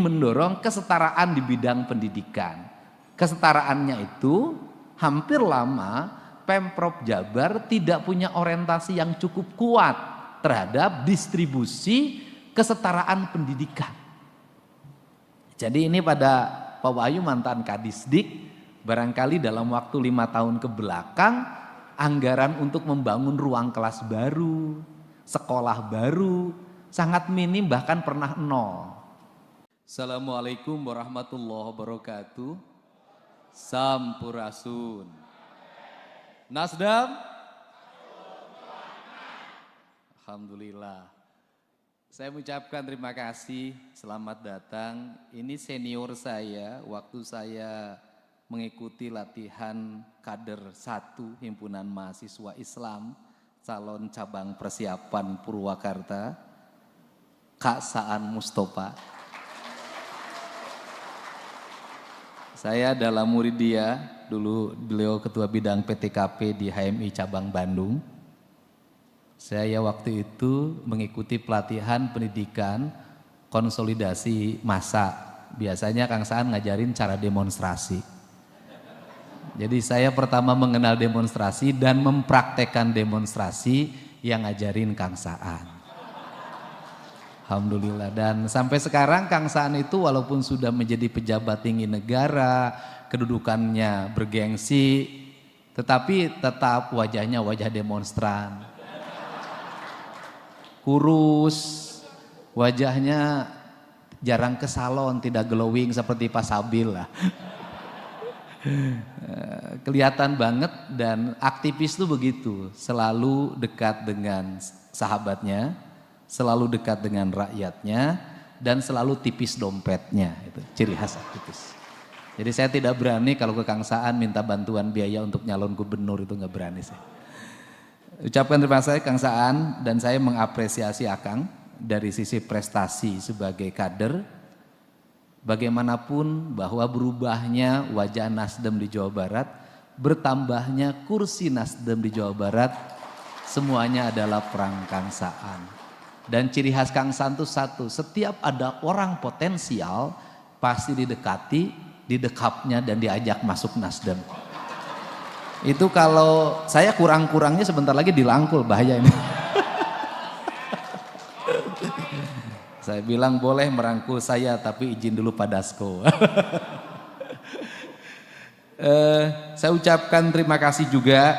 mendorong kesetaraan di bidang pendidikan. Kesetaraannya itu hampir lama Pemprov Jabar tidak punya orientasi yang cukup kuat terhadap distribusi kesetaraan pendidikan. Jadi ini pada Pak Wahyu mantan Kadisdik, barangkali dalam waktu 5 tahun ke belakang anggaran untuk membangun ruang kelas baru, sekolah baru sangat minim, bahkan pernah nol. Assalamualaikum warahmatullahi wabarakatuh. Sampurasun. Nasdem. Alhamdulillah. Saya mengucapkan terima kasih, selamat datang. Ini senior saya waktu saya mengikuti latihan kader 1 Himpunan Mahasiswa Islam calon cabang persiapan Purwakarta, Kak Saan Mustofa. Saya adalah murid dia, dulu beliau ketua bidang PTKP di HMI cabang Bandung. Saya waktu itu mengikuti pelatihan pendidikan konsolidasi massa. Biasanya Kang Saan ngajarin cara demonstrasi. Jadi saya pertama mengenal demonstrasi dan mempraktekkan demonstrasi yang ngajarin Kang Saan. Alhamdulillah, dan sampai sekarang Kang Saan itu walaupun sudah menjadi pejabat tinggi negara, kedudukannya bergengsi, tetapi tetap wajahnya wajah demonstran. Kurus, wajahnya jarang ke salon, tidak glowing seperti Pak Sabil lah. Kelihatan banget, dan aktivis itu begitu, selalu dekat dengan sahabatnya, selalu dekat dengan rakyatnya, dan selalu tipis dompetnya. Itu ciri khas aktivis. Jadi saya tidak berani kalau ke Kang Saan minta bantuan biaya untuk nyalon gubernur, itu nggak berani saya. Ucapkan terima kasih Kang Saan, dan saya mengapresiasi Akang dari sisi prestasi sebagai kader. Bagaimanapun bahwa berubahnya wajah Nasdem di Jawa Barat, bertambahnya kursi Nasdem di Jawa Barat, semuanya adalah perang Kang Saan. Dan ciri khas Kang Saan itu satu, setiap ada orang potensial pasti didekati, didekapnya, dan diajak masuk Nasdem. Itu kalau saya kurang-kurangnya sebentar lagi dilangkul, bahaya ini. Saya bilang boleh merangkul saya tapi izin dulu Pak Dasko. Saya ucapkan terima kasih juga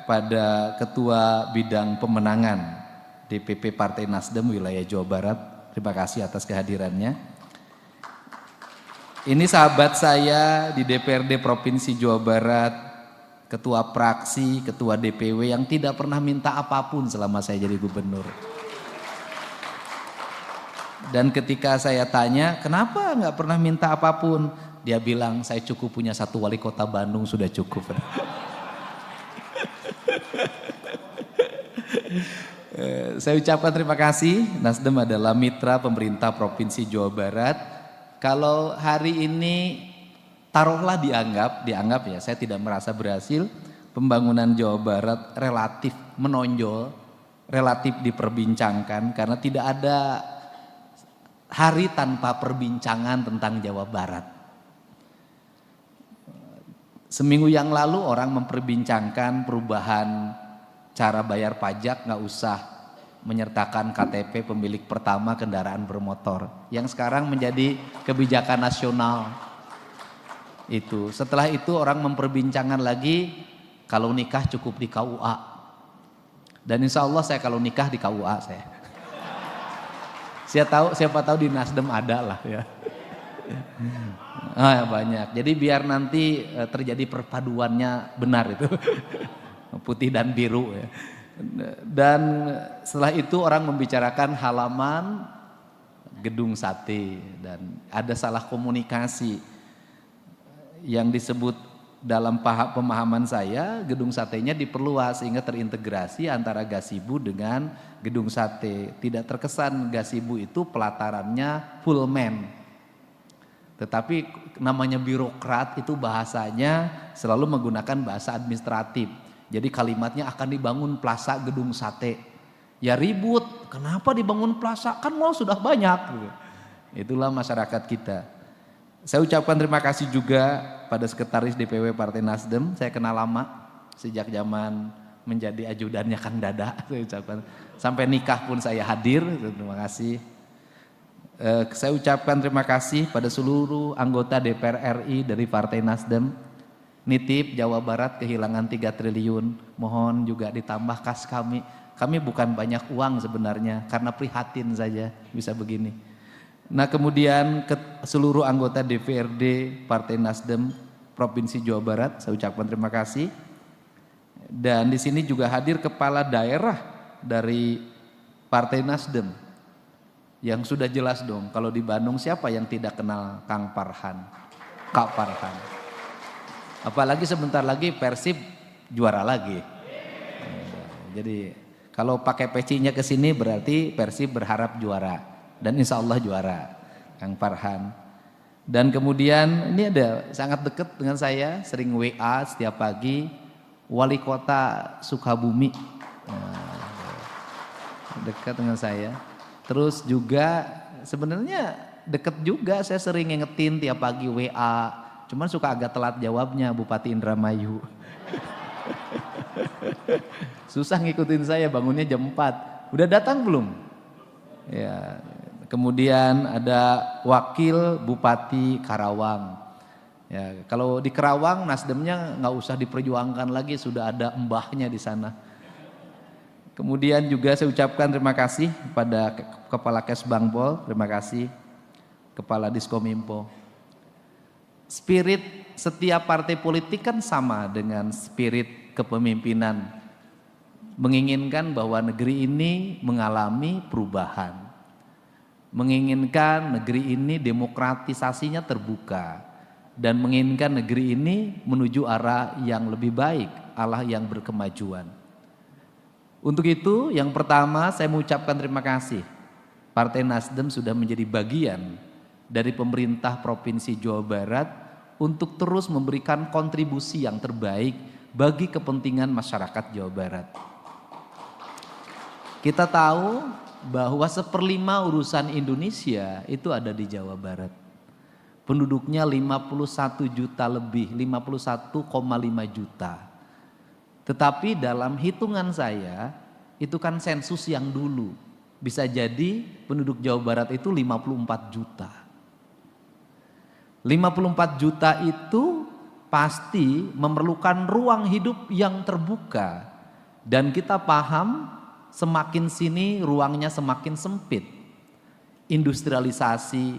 pada Ketua Bidang Pemenangan DPP Partai Nasdem wilayah Jawa Barat. Terima kasih atas kehadirannya. Ini sahabat saya di DPRD Provinsi Jawa Barat, ketua praksi, ketua DPW yang tidak pernah minta apapun selama saya jadi gubernur. Dan ketika saya tanya, kenapa nggak pernah minta apapun? Dia bilang, saya cukup punya 1 wali kota Bandung, sudah cukup. Saya ucapkan terima kasih, Nasdem adalah mitra pemerintah Provinsi Jawa Barat. Kalau hari ini taruhlah dianggap ya, saya tidak merasa berhasil, pembangunan Jawa Barat relatif menonjol, relatif diperbincangkan, karena tidak ada hari tanpa perbincangan tentang Jawa Barat. Seminggu yang lalu orang memperbincangkan perubahan cara bayar pajak, nggak usah menyertakan KTP pemilik pertama kendaraan bermotor, yang sekarang menjadi kebijakan nasional. Itu setelah itu orang memperbincangkan lagi kalau nikah cukup di KUA, dan insya Allah saya kalau nikah di KUA saya. Siapa tahu di Nasdem ada lah ya. Banyak. Jadi biar nanti terjadi perpaduannya benar itu. Putih dan biru ya. Dan setelah itu orang membicarakan halaman gedung sate, dan ada salah komunikasi yang disebut dalam pemahaman saya, gedung satenya diperluas sehingga terintegrasi antara gazebo dengan gedung sate. Tidak terkesan gazebo itu pelatarannya full man. Tetapi namanya birokrat itu bahasanya selalu menggunakan bahasa administratif. Jadi kalimatnya akan dibangun plaza gedung sate. Ya ribut, kenapa dibangun plaza? Kan mall sudah banyak. Itulah masyarakat kita. Saya ucapkan terima kasih juga pada sekretaris DPW Partai Nasdem. Saya kenal lama sejak zaman menjadi ajudannya Kang Dada. Saya ucapkan sampai nikah pun saya hadir. Terima kasih. Saya ucapkan terima kasih pada seluruh anggota DPR RI dari Partai Nasdem. Nitip Jawa Barat kehilangan 3 triliun. Mohon juga ditambah kas kami. Kami bukan banyak uang sebenarnya karena prihatin saja bisa begini. Nah, kemudian ke seluruh anggota DPRD Partai Nasdem Provinsi Jawa Barat, saya ucapkan terima kasih. Dan di sini juga hadir kepala daerah dari Partai Nasdem. Yang sudah jelas dong, kalau di Bandung siapa yang tidak kenal Kang Farhan, Kak Farhan. Apalagi sebentar lagi Persib juara lagi. Jadi kalau pakai pecinya ke sini berarti Persib berharap juara. Dan insya Allah juara, Kang Farhan. Dan kemudian ini ada sangat dekat dengan saya, sering WA setiap pagi, Wali Kota Sukabumi, dekat dengan saya. Terus juga sebenarnya dekat juga, saya sering ngingetin tiap pagi WA, cuman suka agak telat jawabnya Bupati Indramayu. Susah ngikutin saya, bangunnya jam 4. Udah datang belum? Ya. Kemudian ada Wakil Bupati Karawang. Ya, kalau di Karawang Nasdemnya nggak usah diperjuangkan lagi, sudah ada mbahnya di sana. Kemudian juga saya ucapkan terima kasih kepada Kepala Kesbangpol, terima kasih Kepala Diskominfo. Spirit setiap partai politik kan sama dengan spirit kepemimpinan, menginginkan bahwa negeri ini mengalami perubahan. Menginginkan negeri ini demokratisasinya terbuka dan menginginkan negeri ini menuju arah yang lebih baik, arah yang berkemajuan. Untuk itu yang pertama saya mengucapkan terima kasih. Partai Nasdem sudah menjadi bagian dari pemerintah Provinsi Jawa Barat untuk terus memberikan kontribusi yang terbaik bagi kepentingan masyarakat Jawa Barat. Kita tahu bahwa 1/5 urusan Indonesia itu ada di Jawa Barat. Penduduknya 51 juta lebih, 51,5 juta. Tetapi dalam hitungan saya, itu kan sensus yang dulu. Bisa jadi penduduk Jawa Barat itu 54 juta. 54 juta itu pasti memerlukan ruang hidup yang terbuka. Dan kita paham semakin sini ruangnya semakin sempit. Industrialisasi,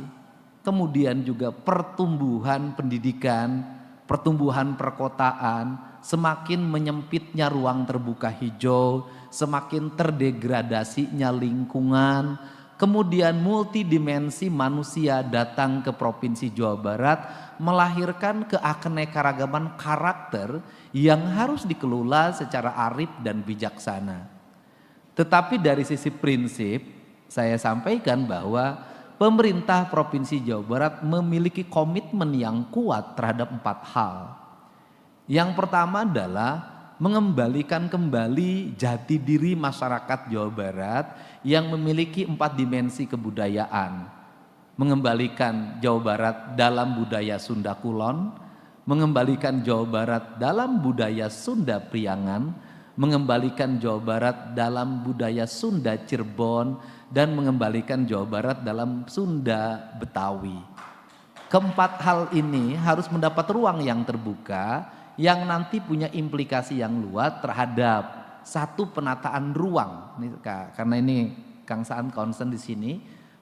kemudian juga pertumbuhan pendidikan, pertumbuhan perkotaan, semakin menyempitnya ruang terbuka hijau, semakin terdegradasinya lingkungan, kemudian multidimensi manusia datang ke Provinsi Jawa Barat melahirkan keanekaragaman karakter yang harus dikelola secara arif dan bijaksana. Tetapi dari sisi prinsip saya sampaikan bahwa pemerintah Provinsi Jawa Barat memiliki komitmen yang kuat terhadap 4 hal. Yang pertama adalah mengembalikan kembali jati diri masyarakat Jawa Barat yang memiliki 4 dimensi kebudayaan. Mengembalikan Jawa Barat dalam budaya Sunda Kulon, mengembalikan Jawa Barat dalam budaya Sunda Priangan, mengembalikan Jawa Barat dalam budaya Sunda Cirebon, dan mengembalikan Jawa Barat dalam Sunda Betawi. Keempat hal ini harus mendapat ruang yang terbuka yang nanti punya implikasi yang luas terhadap satu penataan ruang. Karena ini Kang Saan concern di sini,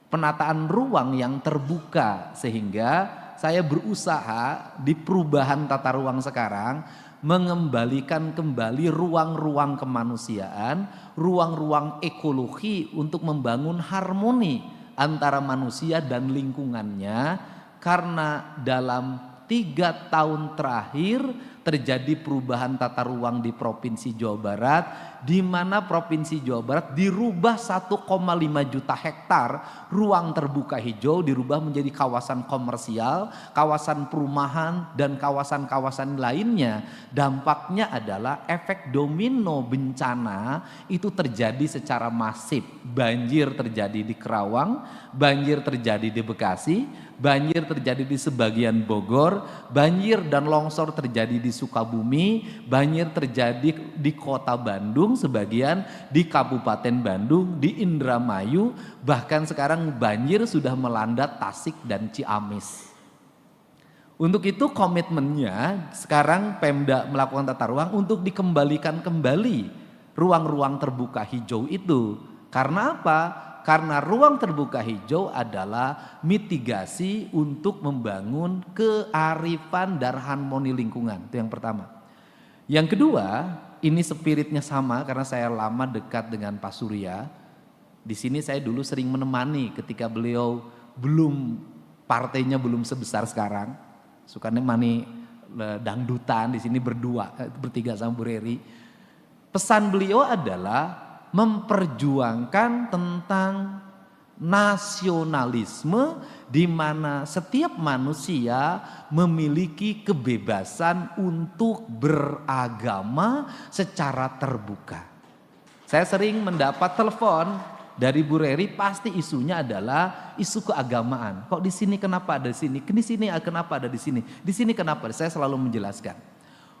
penataan ruang yang terbuka sehingga saya berusaha di perubahan tata ruang sekarang mengembalikan kembali ruang-ruang kemanusiaan, ruang-ruang ekologi untuk membangun harmoni antara manusia dan lingkungannya, karena dalam 3 tahun terakhir terjadi perubahan tata ruang di Provinsi Jawa Barat, di mana Provinsi Jawa Barat dirubah 1,5 juta hektar ruang terbuka hijau dirubah menjadi kawasan komersial, kawasan perumahan, dan kawasan-kawasan lainnya. Dampaknya adalah efek domino bencana itu terjadi secara masif. Banjir terjadi di Kerawang, banjir terjadi di Bekasi, banjir terjadi di sebagian Bogor, banjir dan longsor terjadi di Sukabumi, banjir terjadi di kota Bandung sebagian, di Kabupaten Bandung, di Indramayu, bahkan sekarang banjir sudah melanda Tasik dan Ciamis. Untuk itu komitmennya sekarang Pemda melakukan tata ruang untuk dikembalikan kembali ruang-ruang terbuka hijau itu. Karena apa? Karena ruang terbuka hijau adalah mitigasi untuk membangun kearifan dan harmoni lingkungan. Itu yang pertama. Yang kedua, ini spiritnya sama karena saya lama dekat dengan Pak Surya. Di sini saya dulu sering menemani ketika beliau partainya belum sebesar sekarang. Suka nemani dangdutan di sini bertiga sama Bu Reri. Pesan beliau adalah memperjuangkan tentang nasionalisme di mana setiap manusia memiliki kebebasan untuk beragama secara terbuka. Saya sering mendapat telepon dari Bu Reri, pasti isunya adalah isu keagamaan. Kok di sini kenapa ada di sini? Di sini kenapa ada di sini? Di sini kenapa? Saya selalu menjelaskan.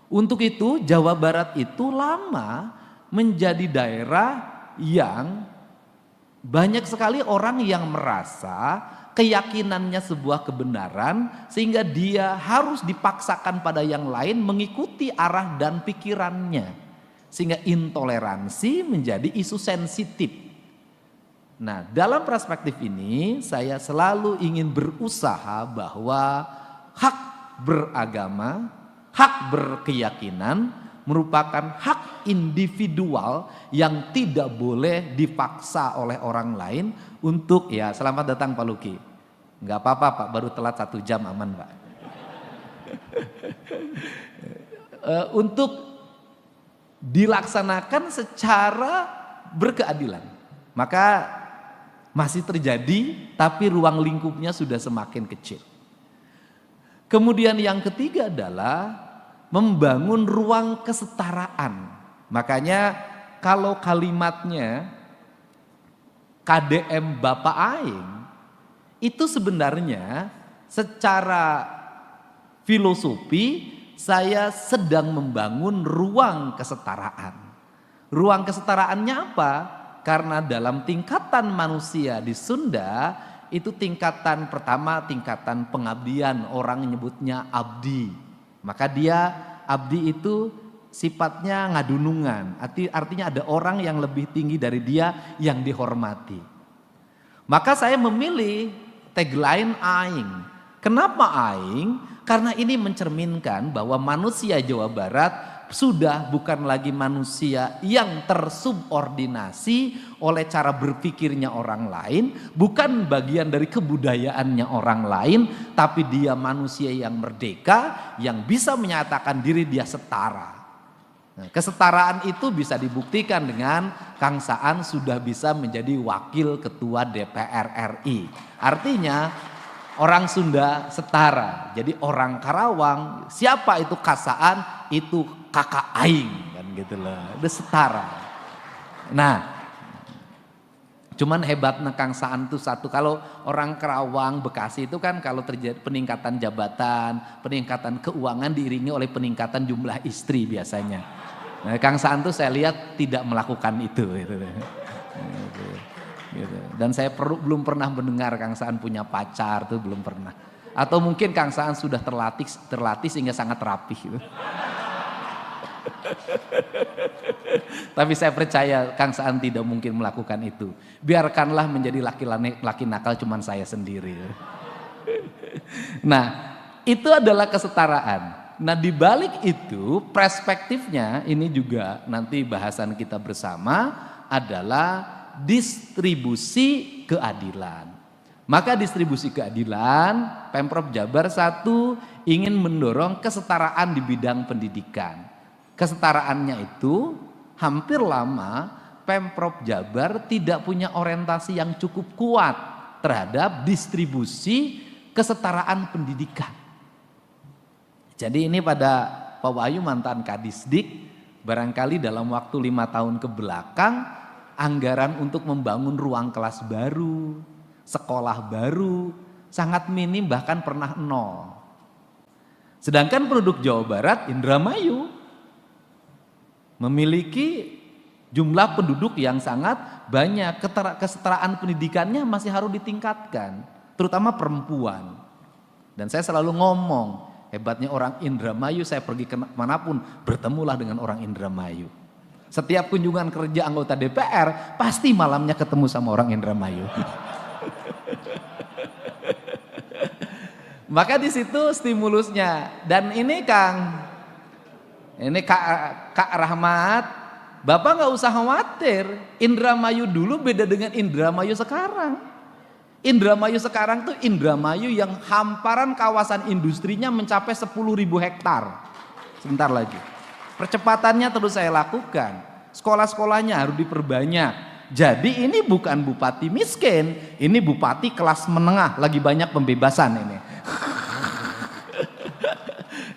Untuk itu Jawa Barat itu lama menjadi daerah yang banyak sekali orang yang merasa keyakinannya sebuah kebenaran sehingga dia harus dipaksakan pada yang lain mengikuti arah dan pikirannya. Sehingga intoleransi menjadi isu sensitif. Nah, dalam perspektif ini saya selalu ingin berusaha bahwa hak beragama, hak berkeyakinan merupakan hak individual yang tidak boleh dipaksa oleh orang lain untuk, ya selamat datang Pak Luki. Enggak apa-apa Pak, baru telat 1 jam aman Pak. Untuk dilaksanakan secara berkeadilan. Maka masih terjadi tapi ruang lingkupnya sudah semakin kecil. Kemudian yang ketiga adalah membangun ruang kesetaraan. Makanya kalau kalimatnya KDM Bapak Aing itu sebenarnya secara filosofi saya sedang membangun ruang kesetaraan. Ruang kesetaraannya apa? Karena dalam tingkatan manusia di Sunda itu tingkatan pertama tingkatan pengabdian, orang nyebutnya abdi. Maka dia abdi itu sifatnya ngadunungan, artinya ada orang yang lebih tinggi dari dia yang dihormati. Maka saya memilih tagline Aing. Kenapa Aing? Karena ini mencerminkan bahwa manusia Jawa Barat sudah bukan lagi manusia yang tersubordinasi oleh cara berpikirnya orang lain, bukan bagian dari kebudayaannya orang lain, tapi dia manusia yang merdeka, yang bisa menyatakan diri dia setara. Nah, kesetaraan itu bisa dibuktikan dengan Kang Saan sudah bisa menjadi wakil ketua DPR RI. Artinya orang Sunda setara. Jadi orang Karawang, siapa itu Kasaan, itu kakak Aing kan gitu loh. Udah setara. Nah, cuman hebatnya Kang Saan itu satu, kalau orang Kerawang, Bekasi itu kan kalau terjadi peningkatan jabatan, peningkatan keuangan diiringi oleh peningkatan jumlah istri biasanya. Nah, Kang Saan tuh saya lihat tidak melakukan itu gitu. Dan saya belum pernah mendengar Kang Saan punya pacar, tuh belum pernah. Atau mungkin Kang Saan sudah terlatih sehingga sangat rapi gitu. Tapi saya percaya Kang Saan tidak mungkin melakukan itu. Biarkanlah menjadi laki nakal cuman saya sendiri. Nah, itu adalah kesetaraan. Nah, di balik itu perspektifnya ini juga nanti bahasan kita bersama adalah distribusi keadilan. Maka distribusi keadilan, Pemprov Jabar satu ingin mendorong kesetaraan di bidang pendidikan. Kesetaraannya itu hampir lama Pemprov Jabar tidak punya orientasi yang cukup kuat terhadap distribusi kesetaraan pendidikan. Jadi ini pada Pak Wahyu mantan Kadisdik, barangkali dalam waktu 5 tahun ke belakang anggaran untuk membangun ruang kelas baru, sekolah baru sangat minim, bahkan pernah nol. Sedangkan penduduk Jawa Barat, Indramayu, memiliki jumlah penduduk yang sangat banyak. Kesetaraan pendidikannya masih harus ditingkatkan, terutama perempuan. Dan saya selalu ngomong, hebatnya orang Indramayu, saya pergi kemanapun bertemulah dengan orang Indramayu. Setiap kunjungan kerja anggota DPR pasti malamnya ketemu sama orang Indramayu. Maka di situ stimulusnya. Dan ini Kak Rahmat, Bapak nggak usah khawatir. Indramayu dulu beda dengan Indramayu sekarang. Indramayu sekarang tuh Indramayu yang hamparan kawasan industrinya mencapai 10.000 hektar. Sebentar lagi. Percepatannya terus saya lakukan. Sekolah-sekolahnya harus diperbanyak. Jadi ini bukan bupati miskin, ini bupati kelas menengah, lagi banyak pembebasan ini.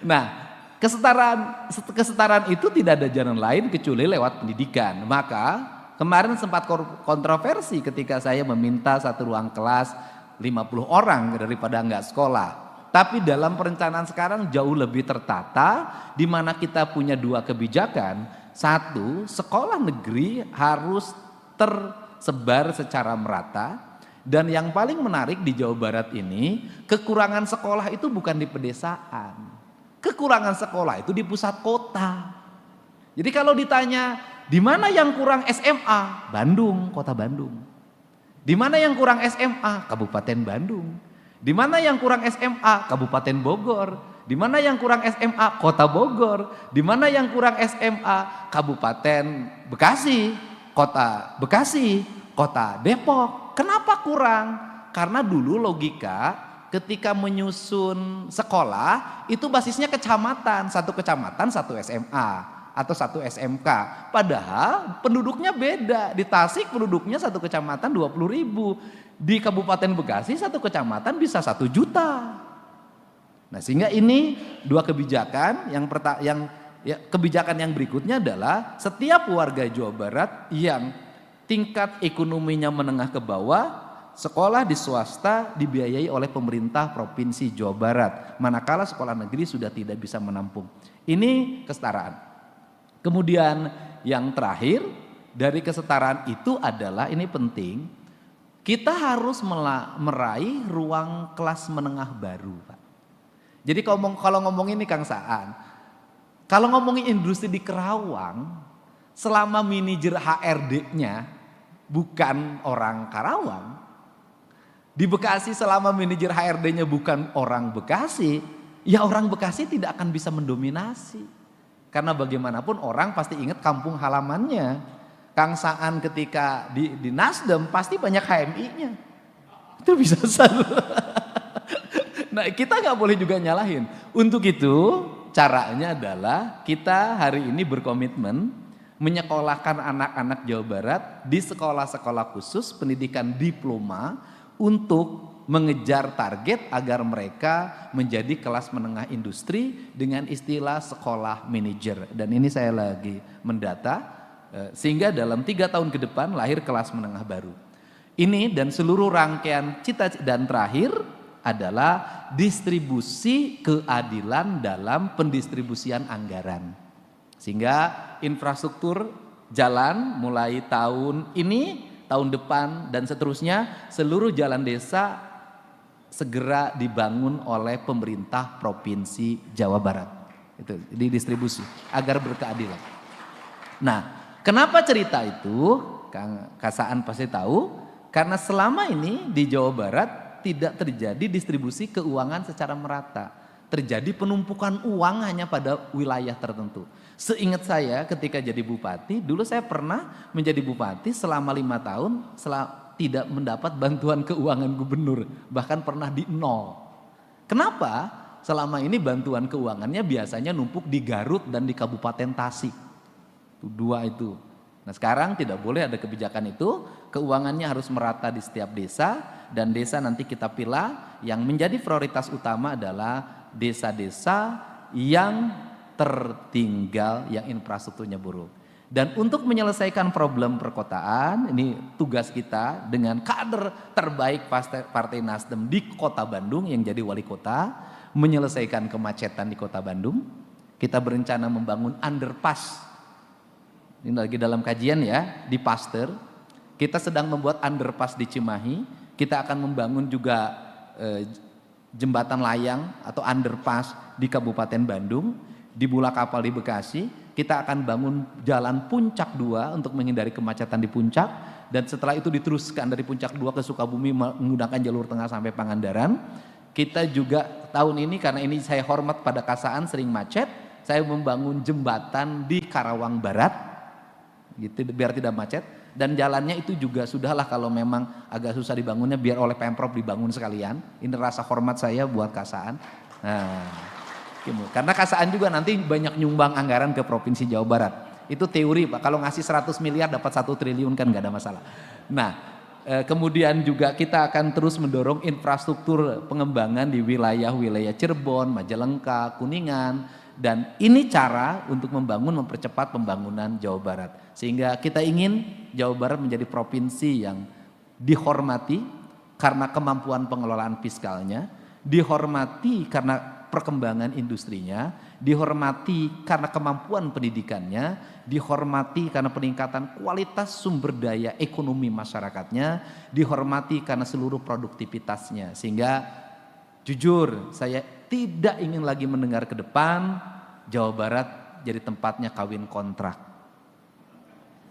Nah, kesetaraan itu tidak ada jalan lain kecuali lewat pendidikan. Maka kemarin sempat kontroversi ketika saya meminta satu ruang kelas 50 orang daripada enggak sekolah. Tapi dalam perencanaan sekarang jauh lebih tertata, di mana kita punya dua kebijakan. Satu, sekolah negeri harus tersebar secara merata. Dan yang paling menarik di Jawa Barat ini, kekurangan sekolah itu bukan di pedesaan. Kekurangan sekolah itu di pusat kota. Jadi kalau ditanya, di mana yang kurang SMA? Bandung, kota Bandung. Di mana yang kurang SMA? Kabupaten Bandung. Di mana yang kurang SMA? Kabupaten Bogor. Di mana yang kurang SMA? Kota Bogor. Di mana yang kurang SMA? Kabupaten Bekasi, Kota Bekasi, Kota Depok. Kenapa kurang? Karena dulu logika ketika menyusun sekolah itu basisnya kecamatan, satu kecamatan satu SMA atau satu SMK. Padahal penduduknya beda. Di Tasik penduduknya satu kecamatan 20.000. Di Kabupaten Bekasi satu kecamatan bisa 1 juta. Nah, sehingga ini dua kebijakan. Kebijakan yang berikutnya adalah setiap warga Jawa Barat yang tingkat ekonominya menengah ke bawah, sekolah di swasta dibiayai oleh pemerintah Provinsi Jawa Barat. Manakala sekolah negeri sudah tidak bisa menampung. Ini kesetaraan. Kemudian yang terakhir dari kesetaraan itu adalah, ini penting, kita harus meraih ruang kelas menengah baru, Pak. Jadi kalau ngomong ini Kang Saan, kalau ngomongin industri di Karawang, selama manajer HRD-nya bukan orang Karawang, di Bekasi selama manajer HRD-nya bukan orang Bekasi, ya orang Bekasi tidak akan bisa mendominasi. Karena bagaimanapun orang pasti ingat kampung halamannya. Kang Saan ketika di Nasdem pasti banyak HMI-nya. Itu bisa satu. Nah, kita nggak boleh juga nyalahin. Untuk itu caranya adalah kita hari ini berkomitmen menyekolahkan anak-anak Jawa Barat di sekolah-sekolah khusus pendidikan diploma untuk mengejar target agar mereka menjadi kelas menengah industri dengan istilah sekolah manajer. Dan ini saya lagi mendata sehingga dalam 3 tahun ke depan lahir kelas menengah baru. Ini dan seluruh rangkaian cita-cita. Dan terakhir adalah distribusi keadilan dalam pendistribusian anggaran. Sehingga infrastruktur jalan mulai tahun ini, tahun depan dan seterusnya, seluruh jalan desa segera dibangun oleh pemerintah Provinsi Jawa Barat. Itu didistribusi agar berkeadilan. Nah, kenapa cerita itu? Kang Saan pasti tahu, karena selama ini di Jawa Barat tidak terjadi distribusi keuangan secara merata. Terjadi penumpukan uang hanya pada wilayah tertentu. Seingat saya ketika jadi bupati, dulu saya pernah menjadi bupati selama 5 tahun, tidak mendapat bantuan keuangan gubernur, bahkan pernah di nol. Kenapa? Selama ini bantuan keuangannya biasanya numpuk di Garut dan di Kabupaten Tasik. Dua itu. Nah sekarang tidak boleh ada kebijakan itu, keuangannya harus merata di setiap desa, dan desa nanti kita pilih yang menjadi prioritas utama adalah desa-desa yang tertinggal, yang infrastrukturnya buruk. Dan untuk menyelesaikan problem perkotaan, ini tugas kita dengan kader terbaik Partai Nasdem di Kota Bandung yang jadi wali kota, menyelesaikan kemacetan di Kota Bandung. Kita berencana membangun underpass. Ini lagi dalam kajian ya, di Pasteur. Kita sedang membuat underpass di Cimahi. Kita akan membangun juga jembatan layang atau underpass di Kabupaten Bandung, di Bulakapal di Bekasi. Kita akan bangun jalan Puncak 2 untuk menghindari kemacetan di Puncak, dan setelah itu diteruskan dari Puncak 2 ke Sukabumi menggunakan jalur tengah sampai Pangandaran. Kita juga tahun ini, karena ini saya hormat pada Kasaan sering macet, saya membangun jembatan di Karawang Barat gitu biar tidak macet, dan jalannya itu juga sudahlah kalau memang agak susah dibangunnya biar oleh Pemprov dibangun sekalian. Ini rasa hormat saya buat Kasaan. Nah, karena Kasaan juga nanti banyak nyumbang anggaran ke Provinsi Jawa Barat. Itu teori Pak, kalau ngasih 100 miliar dapat 1 triliun kan nggak ada masalah. Nah, kemudian juga kita akan terus mendorong infrastruktur pengembangan di wilayah-wilayah Cirebon, Majalengka, Kuningan. Dan ini cara untuk mempercepat pembangunan Jawa Barat. Sehingga kita ingin Jawa Barat menjadi provinsi yang dihormati karena kemampuan pengelolaan fiskalnya, dihormati karena perkembangan industrinya, dihormati karena kemampuan pendidikannya, dihormati karena peningkatan kualitas sumber daya ekonomi masyarakatnya, dihormati karena seluruh produktivitasnya. Sehingga jujur saya tidak ingin lagi mendengar ke depan Jawa Barat jadi tempatnya kawin kontrak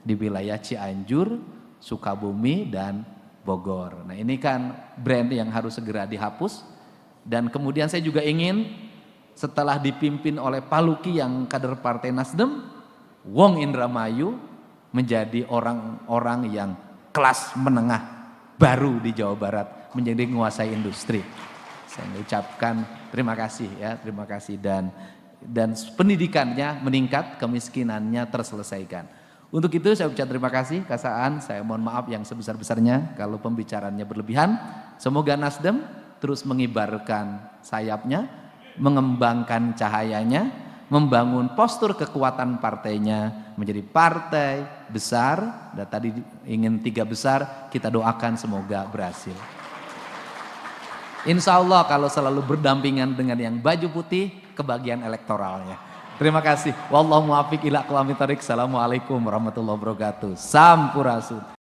di wilayah Cianjur, Sukabumi, dan Bogor. Nah ini kan brand yang harus segera dihapus. Dan kemudian saya juga ingin setelah dipimpin oleh Pak Luki yang kader Partai Nasdem, Wong Indramayu menjadi orang-orang yang kelas menengah baru di Jawa Barat, menjadi menguasai industri. Saya mengucapkan terima kasih ya, terima kasih, dan pendidikannya meningkat, kemiskinannya terselesaikan. Untuk itu saya ucapkan terima kasih Kasaan, saya mohon maaf yang sebesar-besarnya kalau pembicaraannya berlebihan. Semoga Nasdem terus mengibarkan sayapnya, mengembangkan cahayanya, membangun postur kekuatan partainya menjadi partai besar. Dan tadi ingin 3 besar, kita doakan semoga berhasil. Insya Allah kalau selalu berdampingan dengan yang baju putih, kebagian elektoralnya. Terima kasih. Wallahu muwaffiq ila aqwamit thoriq. Assalamualaikum warahmatullahi wabarakatuh. Sampurasun.